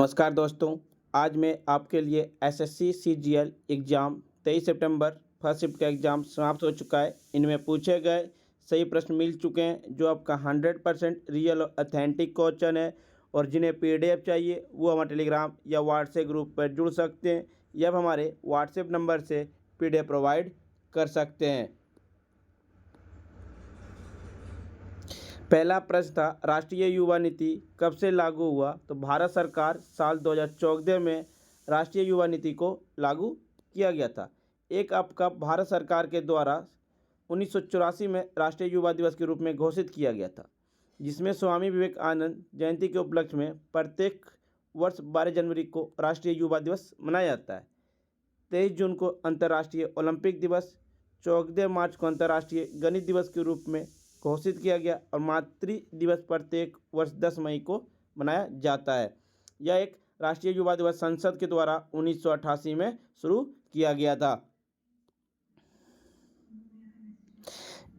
नमस्कार दोस्तों। आज मैं आपके लिए एसएससी सीजीएल एग्ज़ाम 23 सितंबर फर्स्ट शिफ्ट का एग्ज़ाम समाप्त हो चुका है। इनमें पूछे गए सही प्रश्न मिल चुके हैं जो आपका 100% रियल और ऑथेंटिक क्वेश्चन है। और जिन्हें पीडीएफ चाहिए वो हमारे टेलीग्राम या व्हाट्सएप ग्रुप पर जुड़ सकते हैं या आप हमारे व्हाट्सएप नंबर से पीडीएफ प्रोवाइड कर सकते हैं। पहला प्रश्न था, राष्ट्रीय युवा नीति कब से लागू हुआ? तो भारत सरकार साल 2014 में राष्ट्रीय युवा नीति को लागू किया गया था। एक आपका भारत सरकार के द्वारा 1984 में राष्ट्रीय युवा दिवस के रूप में घोषित किया गया था, जिसमें स्वामी विवेकानंद जयंती के उपलक्ष्य में प्रत्येक वर्ष 12 जनवरी को राष्ट्रीय युवा दिवस मनाया जाता है। 23 जून को अंतर्राष्ट्रीय ओलंपिक दिवस, 14 मार्च को अंतर्राष्ट्रीय गणित दिवस के रूप में घोषित किया गया और मातृ दिवस प्रत्येक वर्ष 10 मई को मनाया जाता है। यह एक राष्ट्रीय युवा दिवस संसद के द्वारा 1988 में शुरू किया गया था।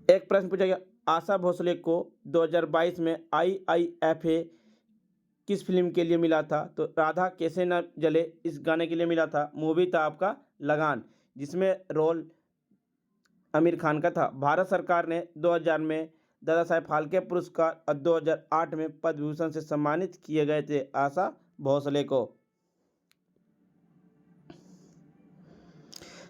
एक प्रश्न पूछा गया, आशा भोसले को 2022 में IIFA किस फिल्म के लिए मिला था? तो राधा कैसे न जले इस गाने के लिए मिला था। मूवी था आपका लगान, जिसमें रोल आमिर खान का था। भारत सरकार ने 2000 में दादा साहेब फाल्के पुरस्कार और 2008 में पद्म विभूषण से सम्मानित किए गए थे आशा भोसले को।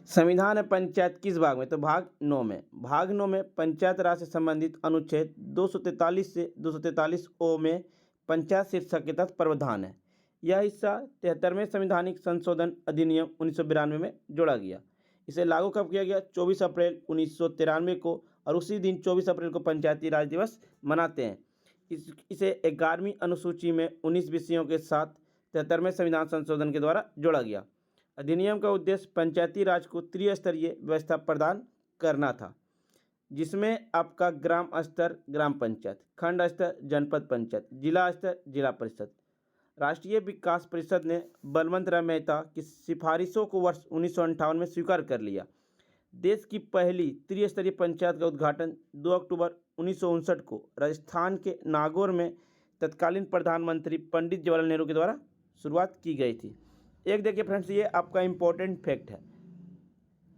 संविधान पंचायत किस भाग में? तो भाग 9 में। भाग 9 में पंचायत राज से संबंधित अनुच्छेद 243 से 243 ओ में पंचायत शीर्षक के तहत प्रावधान है। यह हिस्सा 73वें संवैधानिक संशोधन अधिनियम 1992 में जोड़ा गया। इसे लागू कब किया गया? 24 अप्रैल 1993 को, और उसी दिन 24 अप्रैल को पंचायती राज दिवस मनाते हैं। इसे 11वीं अनुसूची में 19 विषयों के साथ 73वें संविधान संशोधन के द्वारा जोड़ा गया। अधिनियम का उद्देश्य पंचायती राज को त्रिस्तरीय व्यवस्था प्रदान करना था, जिसमें आपका ग्राम स्तर ग्राम पंचायत, खंड स्तर जनपद पंचायत, जिला स्तर जिला परिषद। राष्ट्रीय विकास परिषद ने बलवंत राय मेहता की सिफारिशों को वर्ष 1958 में स्वीकार कर लिया। देश की पहली त्रिस्तरीय पंचायत का उद्घाटन 2 अक्टूबर 1959 को राजस्थान के नागौर में तत्कालीन प्रधानमंत्री पंडित जवाहरलाल नेहरू के द्वारा शुरुआत की गई थी। एक देखिए फ्रेंड्स, ये आपका इम्पोर्टेंट फैक्ट है।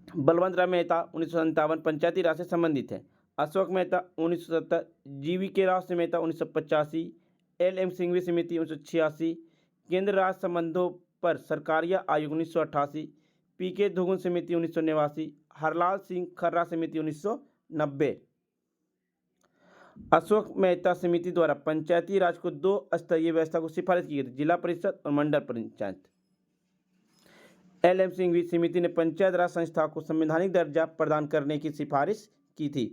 बलवंत राय मेहता 1957 पंचायती राज से संबंधित है। अशोक मेहता 1970, GV राव से मेहता 1985, LM सिंघवी समिति 1986, केंद्र राज्य संबंधों पर सरकारिया आयोग 1988, PK धुगुन समिति 1989, हरलाल सिंह खर्रा समिति 1990। अशोक मेहता समिति द्वारा पंचायती राज को 2 स्तरीय व्यवस्था को सिफारिश की गई थी, जिला परिषद और मंडल पंचायत। LM सिंघवी समिति ने पंचायत राज संस्था को संवैधानिक दर्जा प्रदान करने की सिफारिश की थी।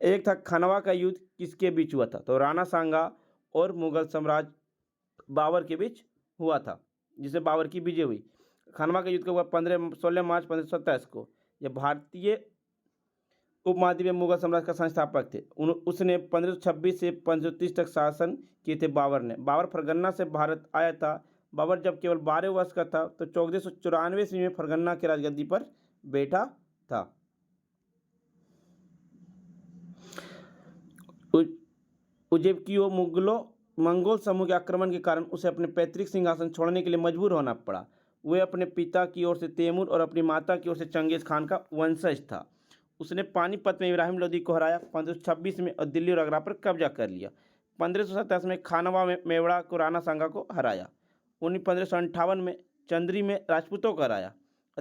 एक था, खानवा का युद्ध किसके बीच हुआ था? तो राणा सांगा और मुगल सम्राट बाबर के बीच हुआ था, जिसे बाबर की विजय हुई। खानवा का युद्ध का हुआ 16 मार्च 1527 को। यह भारतीय उपमहाद्वीप में मुगल साम्राज्य का संस्थापक थे। उसने 1526 से 1530 तक शासन किए थे बाबर ने। बाबर फरगन्ना से भारत आया था। बाबर जब केवल 12 वर्ष का था तो 1494 ईस्वी में फरगन्ना के राजगद्दी पर बैठा था। उजेबकियो मंगोल समूह के आक्रमण के कारण उसे अपने पैतृक सिंहासन छोड़ने के लिए मजबूर होना पड़ा। वह अपने पिता की ओर से तैमूर और अपनी माता की ओर से चंगेज खान का वंशज था। उसने पानीपत में इब्राहिम लोदी को हराया 1526 में और दिल्ली और आगरा पर कब्जा कर लिया। 1527 में खानवा में मेवाड़ा को राणा सांगा को हराया। 1558 में चंद्री में राजपूतों को हराया।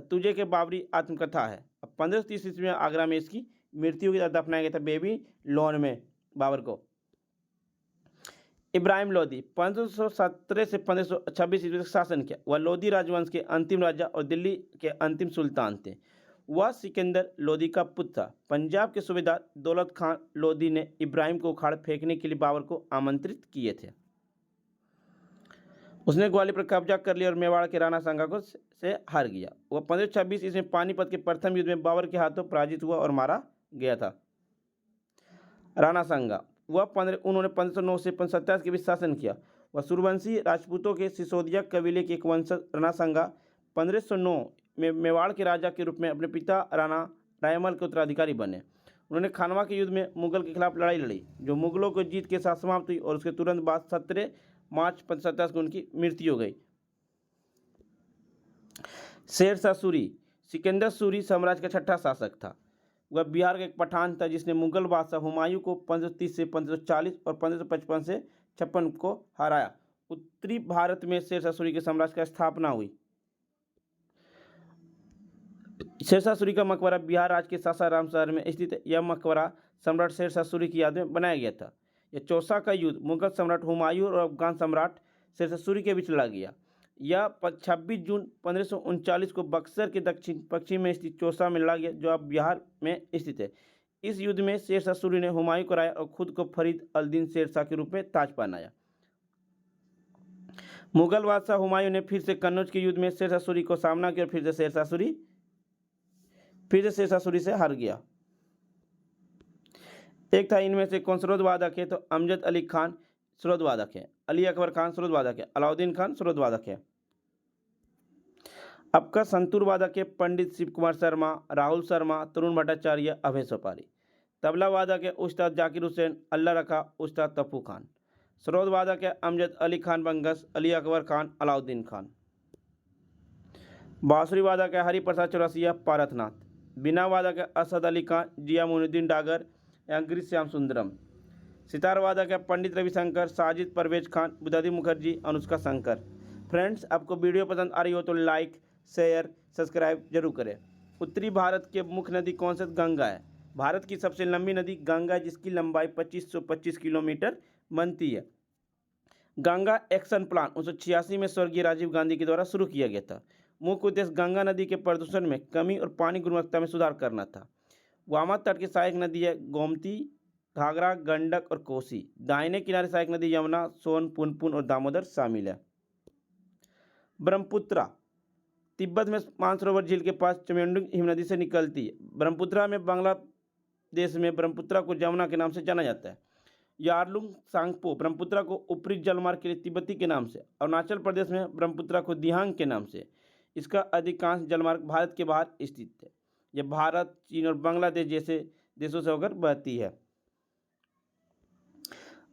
तुझे के बाबरी आत्मकथा है। 1530 ईस्वी में आगरा में इसकी मृत्यु के साथ दफनाया गया था बेबी लोन में बाबर को। इब्राहिम लोदी 1517 से 1526 ईस्वी तक शासन किया। वह लोदी राजवंश के अंतिम राजा और दिल्ली के अंतिम सुल्तान थे। वह सिकंदर लोदी का पुत्र था। पंजाब के सूबेदार दौलत खान लोदी ने इब्राहिम को उखाड़ फेंकने के लिए बाबर को आमंत्रित किए थे। उसने ग्वालियर पर कब्जा कर लिया और मेवाड़ के राणा सांगा को से हार गया। वह 1526 ईस्वी में पानीपत के प्रथम युद्ध में बाबर के हाथों पराजित हुआ और मारा गया था। राणा सांगा उन्होंने 1509 से 1527 के बीच शासन किया। वह सूर्यवंशी राजपूतों के सिसोदिया कबीले के एक वंशज राणा सांगा 1509 में मेवाड़ के राजा के रूप में अपने पिता राणा रायमल के उत्तराधिकारी बने। उन्होंने खानवा के युद्ध में मुगल के खिलाफ लड़ाई लड़ी, जो मुगलों को जीत के साथ समाप्त हुई और उसके तुरंत बाद 17 मार्च 1527 को उनकी मृत्यु हो गई। शेरशाह सूरी सिकंदर सूरी साम्राज्य का छठा शासक था। वह बिहार का एक पठान था जिसने मुगल बादशाह हुमायूं को 1530 से 1540 और 1555 से 56 को हराया। उत्तरी भारत में शेरशाह सूरी के साम्राज्य का स्थापना हुई। शेरशाह सूरी का मकबरा बिहार राज्य के सासाराम शहर में स्थित है। यह मकबरा सम्राट शेरशाह सूरी की याद में बनाया गया था। यह चौसा का युद्ध मुगल सम्राट हुमायूं और अफगान सम्राट शेरशाह सूरी के बीच लड़ा गया। यह 26 जून 1539 को बक्सर के दक्षिण पश्चिम में स्थित चौसा में लड़ा गया, जो अब बिहार में स्थित है। इस युद्ध में शेरशाह सूरी ने हुमायूं को हराया और खुद को फरीद अल दीन शेरशाह के रूप में ताज पहनाया। मुगल बादशाह हुमायूं ने फिर से कन्नौज के युद्ध में शेरशाह सूरी को सामना किया और फिर से शेरशाह सूरी से हार गया। एक था इनमें से कौन सुरदवादक है, तो अमजद अली खान सुरदवादक है, अली अकबर खान सुरदवादक है, अलाउद्दीन खान सुरदवादक है। आपका संतूर वादक है पंडित शिव कुमार शर्मा, राहुल शर्मा, तरुण भट्टाचार्य, अभय सोपारी। तबला वादक है उस्ताद जाकिर हुसैन, अल्लाह रखा, उस्ताद तप्पू खान। सरोद वादक है अमजद अली खान बंगस, अली अकबर खान, अलाउद्दीन खान। बांसुरी वादक है हरिप्रसाद चौरसिया, पारथनाथ। बीना वादक है असद अली खान, जिया मोइनुद्दीन डागर या गिरीश श्याम सुंदरम। सितार वादक है पंडित रविशंकर, साजिद परवेज खान, बुधादी मुखर्जी, अनुष्का शंकर। फ्रेंड्स, आपको वीडियो पसंद आ रही हो तो लाइक, शेयर, सब्सक्राइब जरूर करें। उत्तरी भारत के मुख्य नदी कौन सी? गंगा है। भारत की सबसे लंबी नदी गंगा है, जिसकी लंबाई 2525 किलोमीटर बनती है। गंगा एक्शन प्लान 1986 में स्वर्गीय राजीव गांधी के द्वारा शुरू किया गया था। मुख्य उद्देश्य गंगा नदी के प्रदूषण में कमी और पानी गुणवत्ता में सुधार करना था। वामा तट की सहायक नदी है गोमती, घाघरा, गंडक और कोसी। दाहिने किनारे सहायक नदी यमुना, सोन, पुनपुन और दामोदर शामिल है। ब्रह्मपुत्रा तिब्बत में मानसरोवर झील के पास चमेंडुंग हिमनदी से निकलती है। ब्रह्मपुत्रा में बांग्लादेश में ब्रह्मपुत्रा को जमुना के नाम से जाना जाता है। यारलुंग सांगपो ब्रह्मपुत्रा को ऊपरी जलमार्ग के लिए तिब्बती के नाम से, अरुणाचल प्रदेश में ब्रह्मपुत्रा को दिहांग के नाम से। इसका अधिकांश जलमार्ग भारत के बाहर स्थित है। यह भारत, चीन और बांग्लादेश जैसे देशों से होकर बहती है।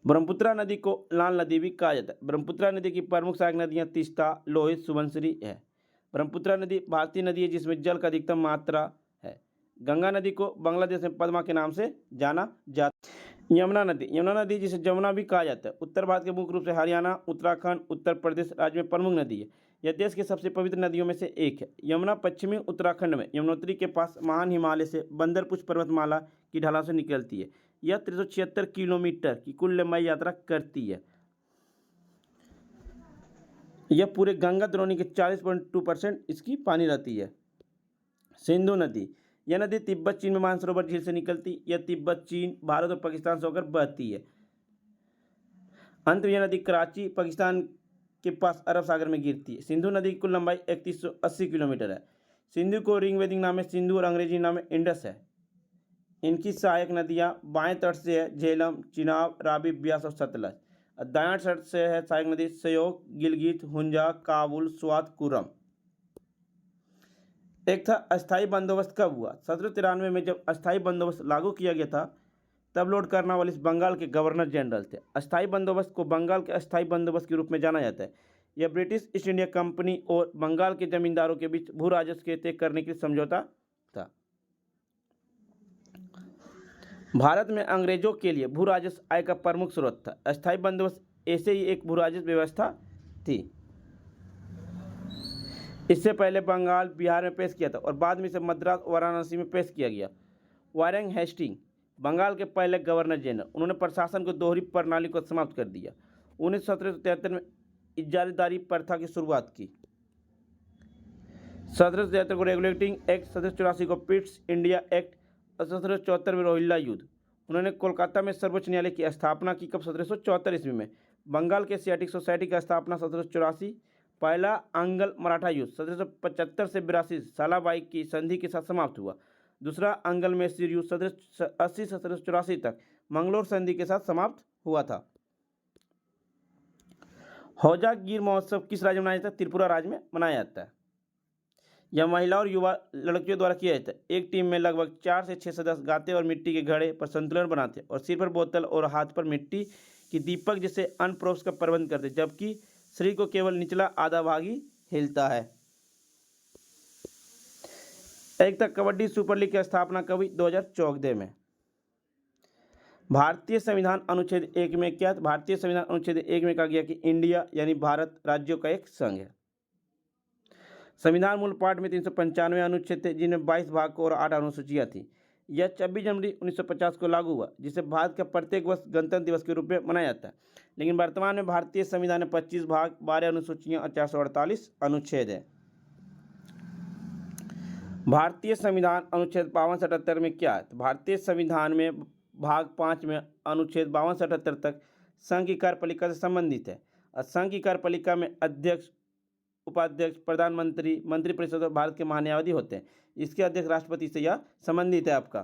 ब्रह्मपुत्रा नदी को लाल नदी भी कहा जाता है। ब्रह्मपुत्रा नदी की प्रमुख सहायक नदियां तीस्ता, लोहित, सुबनसिरी है। ब्रह्मपुत्रा नदी भारतीय नदी है जिसमें जल का अधिकतम मात्रा है। गंगा नदी को बांग्लादेश में पद्मा के नाम से जाना जाता है। यमुना नदी जिसे जमुना भी कहा जाता है, उत्तर भारत के मुख्य रूप से हरियाणा, उत्तराखंड, उत्तर प्रदेश राज्य में प्रमुख नदी है। यह देश की सबसे पवित्र नदियों में से एक है। यमुना पश्चिमी उत्तराखंड में यमुनोत्री के पास महान हिमालय से बंदरपुछ पर्वतमाला की ढलान से निकलती है। यह 376 किलोमीटर की कुल लंबाई यात्रा करती है। यह पूरे गंगा द्रोणी के 40.2% इसकी पानी रहती है। सिंधु नदी, यह नदी तिब्बत चीन में मानसरोवर झील से निकलती। यह तिब्बत, चीन, भारत और पाकिस्तान से होकर बहती है। अंत में यह नदी कराची, पाकिस्तान के पास अरब सागर में गिरती है। सिंधु नदी की कुल लंबाई 3180 किलोमीटर है। सिंधु को ऋग्वेदिक नाम है सिंधु और अंग्रेजी नाम है इंडस है। इनकी सहायक नदियां बाएं तट से है झेलम, चिनाब, रावी, ब्यास और सतलज। दायां तट से है सहायक नदी श्योक, गिलगित, हुंजा, काबुल, स्वात, कुरम। एक था अस्थायी बंदोबस्त कब हुआ? 1793 में जब अस्थायी बंदोबस्त लागू किया गया था तब लॉर्ड कर्नवालिस बंगाल के गवर्नर जनरल थे। अस्थायी बंदोबस्त को बंगाल के अस्थायी बंदोबस्त के रूप में जाना जाता है। यह ब्रिटिश ईस्ट इंडिया कंपनी और बंगाल के जमींदारों के बीच भू राजस्व के तय करने के लिए समझौता था। भारत में अंग्रेजों के लिए भू राजस्व आय का प्रमुख स्रोत था। अस्थायी बंदोबस्त ऐसे ही एक भू राजस्व व्यवस्था थी। इससे पहले बंगाल, बिहार में पेश किया था और बाद में इसे मद्रास, वाराणसी में पेश किया गया। वारेंग हेस्टिंग बंगाल के पहले गवर्नर जनरल, उन्होंने प्रशासन को दोहरी प्रणाली को समाप्त कर दिया। 1773 में इजारादारी प्रथा की शुरुआत की। 1773 को रेगुलेटिंग एक्ट, 1784 को पिट्स इंडिया एक्ट और 1774 में रोहिल्ला युद्ध। उन्होंने कोलकाता में सर्वोच्च न्यायालय की स्थापना की। कब? 1774 ईस्वी में। बंगाल के एशियाटिक सोसाइटी की स्थापना 1784। पहला अंगल मराठा युद्ध 1775 से 82 सालाबाई की संधि के साथ समाप्त हुआ। दूसरा अंगल मैसूर युद्ध 1780 से 1784 तक मंगलोर संधि के साथ समाप्त हुआ था। हौजा गिर महोत्सव किस राज्य में मनाया जाता है? त्रिपुरा राज्य में मनाया जाता है। यह महिला और युवा लड़कियों द्वारा किया जाता है। एक टीम में लगभग 4 से 6 सदस्य गाते और मिट्टी के घड़े पर संतुलन बनाते और सिर पर बोतल और हाथ पर मिट्टी कि दीपक जैसे अन्य प्रोप्स का प्रबंध करते, जबकि शरीर को केवल निचला आधा भाग ही हिलता है। एक था कबड्डी सुपर लीग की स्थापना कब हुई? 2014 में। भारतीय संविधान अनुच्छेद 1 में क्या? भारतीय संविधान अनुच्छेद 1 में कहा गया कि इंडिया यानी भारत राज्यों का एक संघ है। संविधान मूल पाठ में 395 अनुच्छेद थे, जिनमें 22 भाग और 8 अनुसूचियां थी। यह 26 जनवरी 1950 को लागू हुआ, जिसे भारत का प्रत्येक वर्ष गणतंत्र दिवस के रूप में मनाया जाता है। लेकिन वर्तमान में भारतीय संविधान में 25 भाग, 12 अनुसूचियां और 448 अनुच्छेद है। भारतीय संविधान अनुच्छेद 52 से 78 में क्या है? भारतीय संविधान में भाग 5 में अनुच्छेद 52 से 78 तक संघ की कार्यपालिका से संबंधित है। और संघ की कार्यपालिका में अध्यक्ष, उपाध्यक्ष, प्रधानमंत्री, मंत्रिपरिषद और भारत के महान्यायाधीश होते हैं। इसके अध्यक्ष राष्ट्रपति से यह संबंधित है। आपका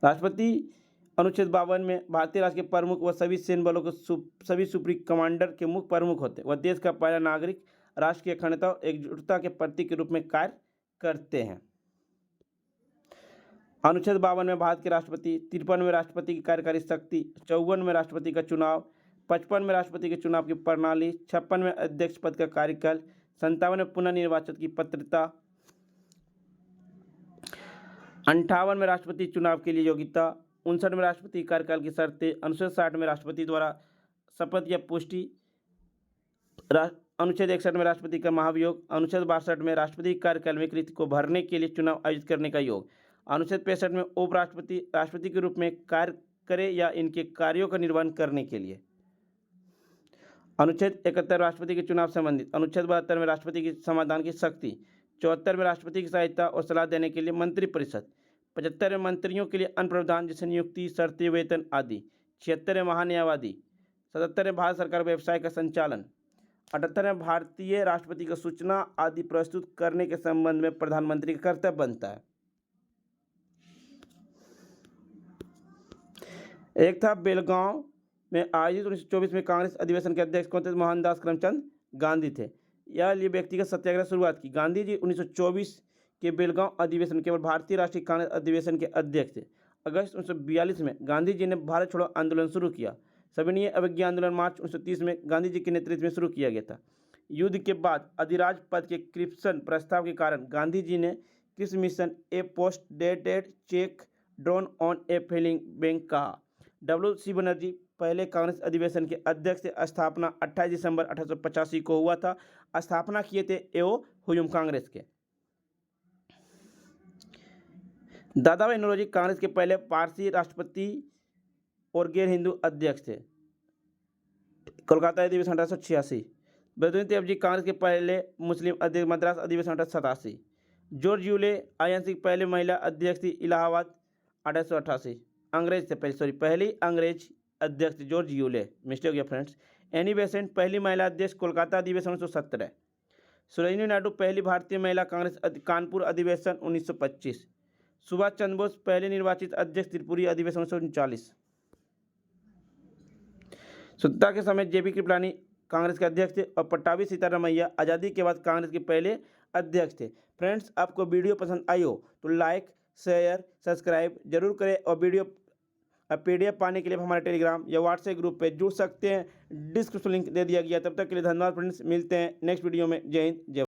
राष्ट्रपति अनुच्छेद 52 में भारतीय राष्ट्र के प्रमुख व सभी सैन्य बलों के सभी सुप्रीम कमांडर के मुख्य प्रमुख होते हैं। वह देश का पहला नागरिक राष्ट्र की अखंडता और एकजुटता के प्रतीक के रूप में कार्य करते हैं। अनुच्छेद 52 में भारत के राष्ट्रपति, 53 में राष्ट्रपति की कार्यकारी शक्ति, 54 में राष्ट्रपति का चुनाव, 55 में राष्ट्रपति के चुनाव की प्रणाली, 56 में अध्यक्ष पद का कार्यकाल, 57 में पुनः निर्वाचन की पात्रता, 58 में राष्ट्रपति चुनाव के लिए योग्यता, 59 में राष्ट्रपति कार्यकाल की शर्तें, अनुच्छेद 60 में राष्ट्रपति द्वारा शपथ या पुष्टि, अनुच्छेद 61 में राष्ट्रपति का महाभियोग, अनुच्छेद 62 में राष्ट्रपति कार्यकाल में रिक्त को भरने के लिए चुनाव आयोजित करने का योग, अनुच्छेद 65 में उपराष्ट्रपति राष्ट्रपति के रूप में कार्य करे या इनके कार्यों का निर्वहन करने के लिए, अनुच्छेद 71 राष्ट्रपति के चुनाव संबंधित, अनुच्छेद 72 में राष्ट्रपति की समाधान की शक्ति, 74 में राष्ट्रपति की सहायता और सलाह देने के लिए मंत्रिपरिषद, 75 में मंत्रियों के लिए अन्य प्रावधान जैसे नियुक्ति, शर्तें, वेतन आदि, 76 में महान्यायवादी, 77 में भारत सरकार व्यवसाय का संचालन, 78 में भारतीय राष्ट्रपति को सूचना आदि प्रस्तुत करने के संबंध में प्रधानमंत्री का कर्तव्य बनता है। एक था बेलगांव में आयोजित 1924 में कांग्रेस अधिवेशन के अध्यक्ष कौन थे? मोहनदास करमचंद गांधी थे। यह लिए व्यक्तिगत सत्याग्रह शुरुआत की। गांधी जी 1924 के बेलगांव अधिवेशन केवल भारतीय राष्ट्रीय कांग्रेस अधिवेशन के अध्यक्ष थे। अगस्त 1942 में गांधी जी ने भारत छोड़ो आंदोलन शुरू किया। सविनय अवज्ञा आंदोलन मार्च 1930 में गांधी जी के नेतृत्व में शुरू किया गया था। युद्ध के बाद अधिराज पद के क्रिप्सन प्रस्ताव के कारण गांधी जी ने किस mission a post dated cheque drawn on a failing bank कहा। W.C. बनर्जी पहले कांग्रेस अधिवेशन के अध्यक्ष थे। स्थापना 28 दिसंबर 1885 को हुआ था। स्थापना किए थे एओ हुयुम कांग्रेस के। दादा भाई नौरोजी कांग्रेस के पहले पारसी राष्ट्रपति और गैर हिंदू अध्यक्ष थे। कोलकाता अधिवेशन 1886। बद्रुद्दीन तैयब जी कांग्रेस के पहले मुस्लिम अध्यक्ष, मद्रास अधिवेशन 1887। जॉर्ज यूले आईएनसी की पहले महिला अध्यक्ष थी, इलाहाबाद 1888। अंग्रेज थे पहली अंग्रेज अध्यक्ष जॉर्ज यूले, मिस्टेक हो गया फ्रेंड्स। एनी बेसेंट पहली महिला अध्यक्ष, कोलकाता अधिवेशन 1917। सरोजिनी नायडू पहली भारतीय महिला कांग्रेस, कानपुर अधिवेशन 1925। सुभाष चंद्र बोस पहले निर्वाचित अध्यक्ष, त्रिपुरी अधिवेशन 1939। स्वतंत्रता के समय जेपी कृपलानी कांग्रेस के अध्यक्ष थे और पट्टाभी सीतारामैया आज़ादी के बाद कांग्रेस के पहले अध्यक्ष थे। फ्रेंड्स, आपको वीडियो पसंद आई हो तो लाइक, शेयर, सब्सक्राइब जरूर करें और वीडियो PDF पाने के लिए हमारे टेलीग्राम या व्हाट्सएप ग्रुप पे जुड़ सकते हैं। डिस्क्रिप्शन लिंक दे दिया गया। तब तक के लिए धन्यवाद फ्रेंड्स, मिलते हैं नेक्स्ट वीडियो में। जय हिंद, जय